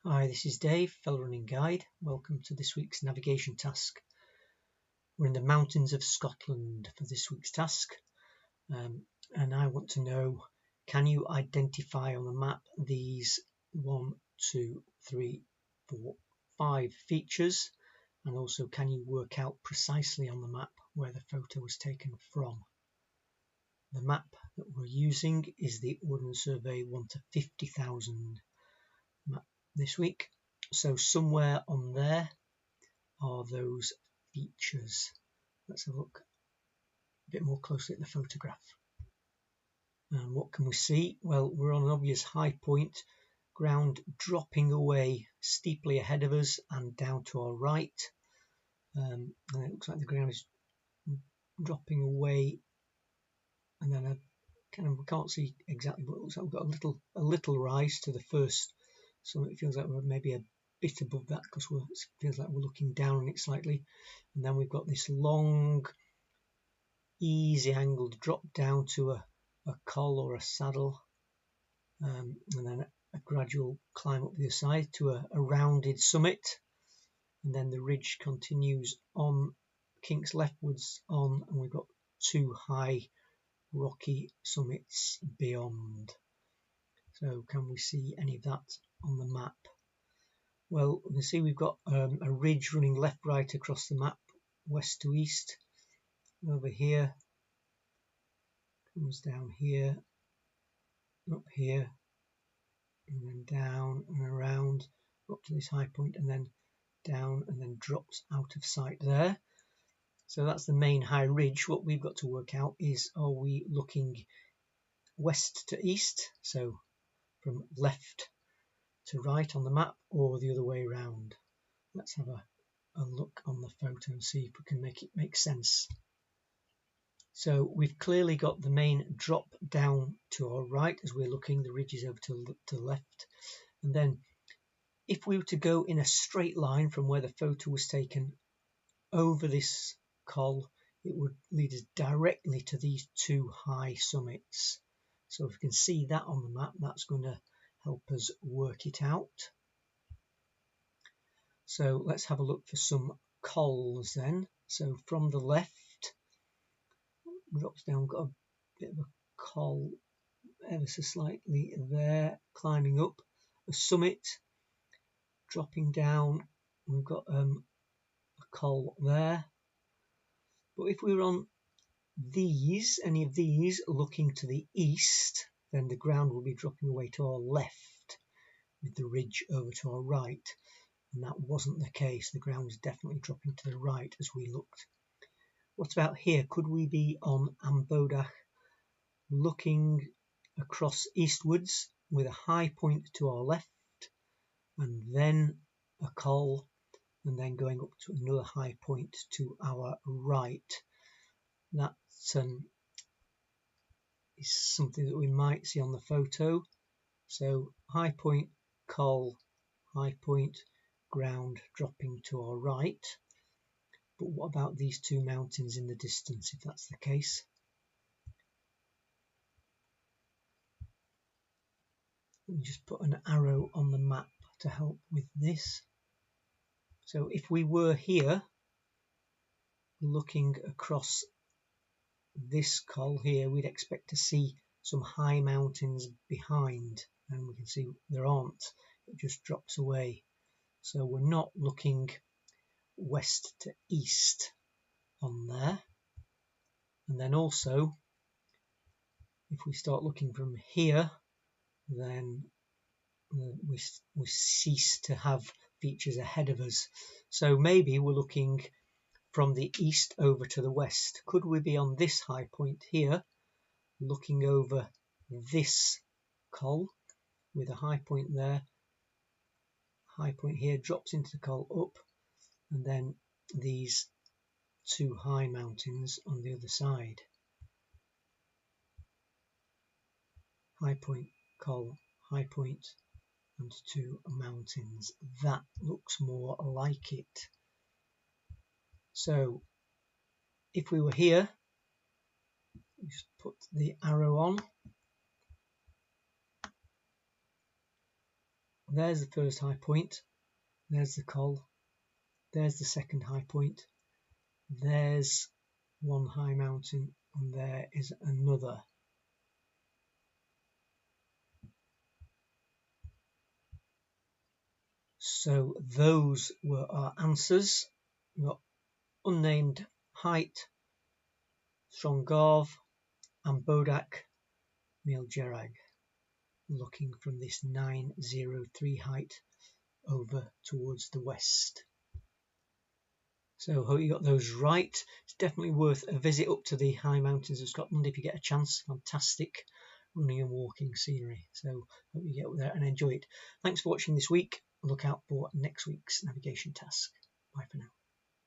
Hi, this is Dave, Fell Running Guide. Welcome to this week's navigation task. We're in the mountains of Scotland for this week's task, and I want to know, can you identify on the map these 1, 2, 3, 4, 5 features, and also can you work out precisely on the map where the photo was taken from? The map that we're using is the Ordnance Survey 1 to 50,000 map this week. So somewhere on there are those features. Let's have a look a bit more closely at the photograph. And what can we see? Well, we're on an obvious high point, ground dropping away steeply ahead of us and down to our right. And it looks like the ground is dropping away, and then we can't see exactly, but it looks like we've got a little rise to the first. So it feels like we're maybe a bit above that because it feels like we're looking down on it slightly. And then we've got this long, easy angled drop down to a col or a saddle, and then a gradual climb up the other side to a rounded summit. And then the ridge continues on, kinks leftwards on, and we've got 2 high rocky summits beyond. So can we see any of that on the map? Well, we can see we've got a ridge running left right across the map, west to east. Over here, comes down here, up here, and then down and around up to this high point, and then down, and then drops out of sight there. So that's the main high ridge. What we've got to work out is, are we looking west to east, so from left to right on the map, or the other way around? Let's have a look on the photo and see if we can make it make sense. So we've clearly got the main drop down to our right as we're looking, the ridge is over to the left. And then if we were to go in a straight line from where the photo was taken over this col, it would lead us directly to these 2 high summits. So if we can see that on the map, that's going to help us work it out. So let's have a look for some cols then. So from the left, drops down, got a bit of a col ever so slightly there, climbing up a summit, dropping down, we've got a col there. But if we were on any of these looking to the east, then the ground will be dropping away to our left with the ridge over to our right, and that wasn't the case. The ground was definitely dropping to the right as we looked. What about here? Could we be on Ambodach looking across eastwards with a high point to our left and then a col, and then going up to another high point to our right? That is something that we might see on the photo. So high point, col, high point, ground dropping to our right. But what about these 2 mountains in the distance, if that's the case? Let me just put an arrow on the map to help with this. So if we were here looking across this col here, we'd expect to see some high mountains behind, and we can see there aren't. It just drops away. So we're not looking west to east on there. And then also, if we start looking from here, then we cease to have features ahead of us. So maybe we're looking from the east over to the west. Could we be on this high point here, looking over this col with a high point there, high point here, drops into the col up, and then these 2 high mountains on the other side? High point, col, high point, and 2 mountains. That looks more like it. So if we were here, just put the arrow on, There's the first high point. There's the Col. There's the second high point. There's one high mountain, and there is another. So those were our answers. We've got unnamed height, Strongov, and Bodak Miljerag, looking from this 903 height over towards the west. So hope you got those right. It's definitely worth a visit up to the high mountains of Scotland if you get a chance. Fantastic running and walking scenery. So hope you get up there and enjoy it. Thanks for watching this week. Look out for next week's navigation task. Bye for now.